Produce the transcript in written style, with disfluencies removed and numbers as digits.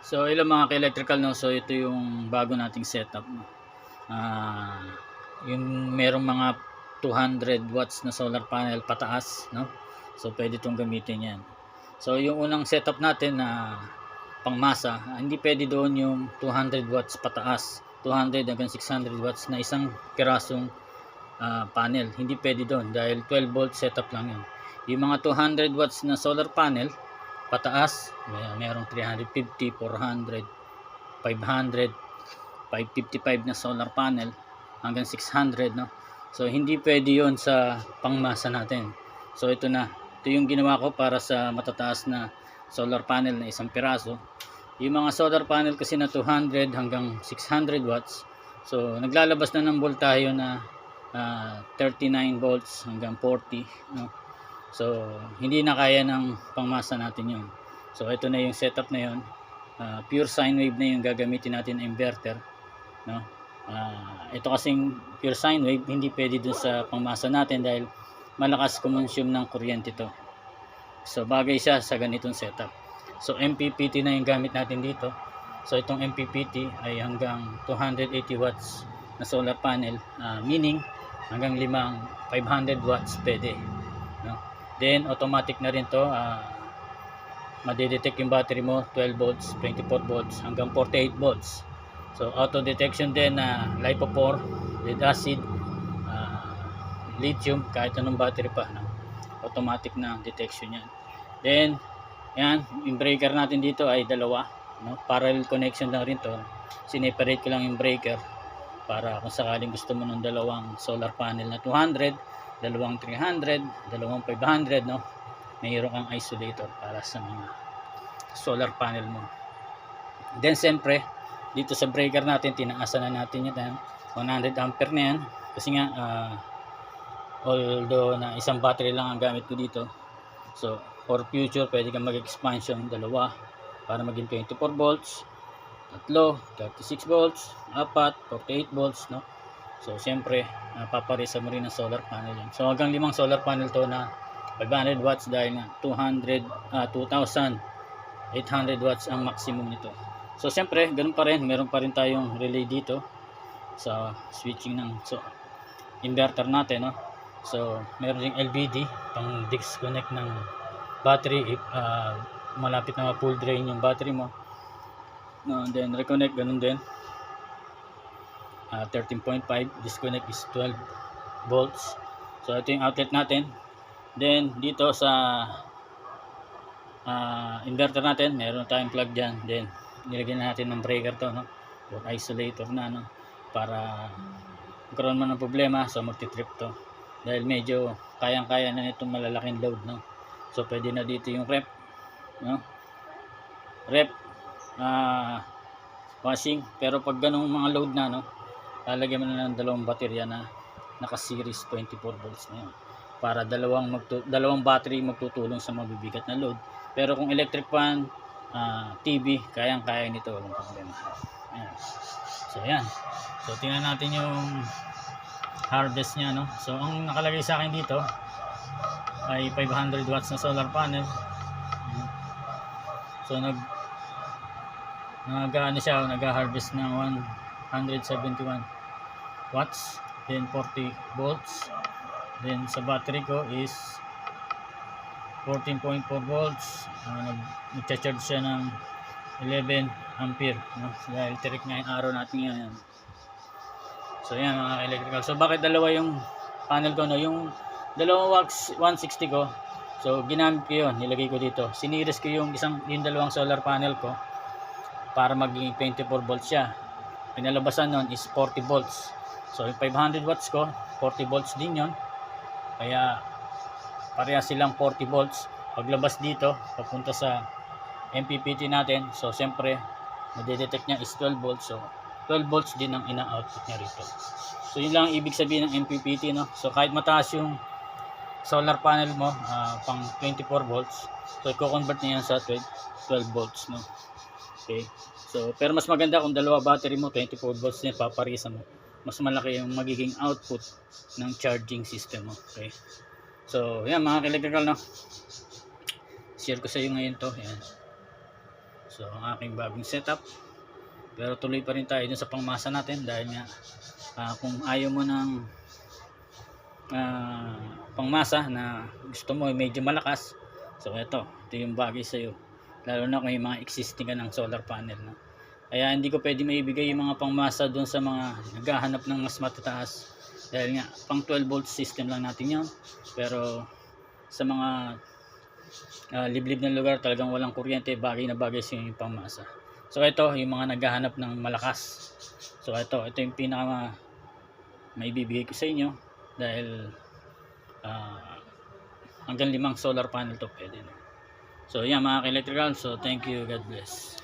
So ilang mga ka-electrical, no, so ito yung bago nating setup, no. Ah, yung merong mga 200 watts na solar panel pataas, no. So pwede itong gamitin 'yan. So yung unang setup natin na pangmasa, hindi pwede doon yung 200 watts pataas, 200 hanggang 600 watts na isang pirasong panel. Hindi pwede doon dahil 12 volt setup lang 'yun. Yung mga 200 watts na solar panel pataas, merong 350, 400, 500, 555 na solar panel hanggang 600, no. So hindi pwede 'yon sa pangmasa natin. So ito yung ginawa ko para sa matataas na solar panel na isang piraso. Yung mga solar panel kasi na 200 hanggang 600 watts, so naglalabas na ng voltahe na 39 volts hanggang 40, no. So hindi na kaya ng pangmasa natin 'yon. So ito na yung setup na 'yon. Pure sine wave na yung gagamitin natin na inverter, no. Ito kasing pure sine wave hindi pwede dun sa pangmasa natin dahil malakas consume ng kuryente ito. So bagay siya sa ganitong setup. So MPPT na yung gamit natin dito. So itong MPPT ay hanggang 280 watts na solar panel, meaning hanggang 500 watts pwede, no. Then automatic na rin to, madedetect yung battery mo 12 volts, 24 volts hanggang 48 volts. So auto detection din na LiPo4, lead acid, lithium, kahit anong battery pa, no? Automatic na detection yan. Then yan, yung breaker natin dito ay dalawa, no? Parallel connection lang rin to. Sineparate ko lang yung breaker para kung sakaling gusto mo ng dalawang solar panel na 200, dalawang 300, dalawang 500, no, mayroon kang isolator para sa mga solar panel mo. Then siyempre dito sa breaker natin, tinaasan na natin yan 100 ampere na yan kasi nga although na isang battery lang ang gamit ko dito, so for future pwede kang mag-expansion dalawa para maging 24 volts, tatlo 36 volts, apat 48 volts, no. So siyempre paparisa mo rin ng solar panel yan. So hanggang 5 solar panel to na 500 watts dahil na 2,800 watts ang maximum nito. So siyempre ganun pa rin, meron pa rin tayong relay dito sa switching ng inverter natin, no. So meron ding LVD pang disconnect ng battery if malapit na full drain yung battery mo, no. Then reconnect, ganun din, 13.5, disconnect is 12 volts. So ito yung outlet natin. Then dito sa inverter natin, meron tayong plug dyan. Then nilagyan natin ng breaker to, no, or isolator na, no, para magkaroon man ng problema, so magti-trip to dahil medyo kayang-kaya na itong malalaking load, no. So pwede na dito yung rep, no, rep washing. Pero pag ganung mga load na, no, lalagyan mo na ng dalawang baterya na naka-series 24 volts na yun para dalawang battery magtutulong sa mabibigat na load. Pero kung electric fan, TV, kayang-kaya nito, walang problema. Ayan. So ayan, so tingnan natin yung harvest nya, no. So ang nakalagay sa akin dito ay 500 watts na solar panel. So nag-harvest ng 171 watts, then 40 volts. Then sa battery ko is 14.4 volts. Nag-charge siya ng 11 ampere, no? Dahil tirik nga yung araw natin yan. So yan mga electrical. So bakit dalawa yung panel ko, no? Yung dalawang wax 160 ko, so ginamit ko yun, nilagay ko dito. Siniris ko yung dalawang solar panel ko para maging 24 volts siya. Pinalabasan nun is 40 volts. So yung 500 watts ko, 40 volts din yon. Kaya pareha silang 40 volts. Paglabas dito, papunta sa MPPT natin, so siyempre nadedetect niya is 12 volts. So 12 volts din ang ina-output niya rito. So yun lang ibig sabihin ng MPPT, no. So kahit mataas yung solar panel mo, pang 24 volts, so i-convert niya yan sa 12 volts, no. Okay. So pero mas maganda kung dalawa battery mo 24 volts din, paparisa mo, mas malaki yung magiging output ng charging system mo. Okay. So yan mga electrical, no, share ko sa iyo ngayon to. Yan. So ang aking bagong setup, pero tuloy pa rin tayo dun sa pangmasa natin dahil nga kung ayaw mo ng pangmasa na gusto mo medyo malakas, so ito yung bagay sa'yo, lalo na kung yung mga existing ka ng solar panel, no? Kaya hindi ko pwede maibigay yung mga pangmasa dun sa mga naghahanap ng mas matataas dahil nga pang 12 volt system lang natin yan, pero sa mga liblib na lugar talagang walang kuryente, bagay na bagay sa yung pangmasa. So ito yung mga naghahanap ng malakas, so ito yung pinaka maibibigay ko sa inyo dahil hanggang 5 solar panel to pwede, no? So yan mga ka-electrical, so thank you, God bless.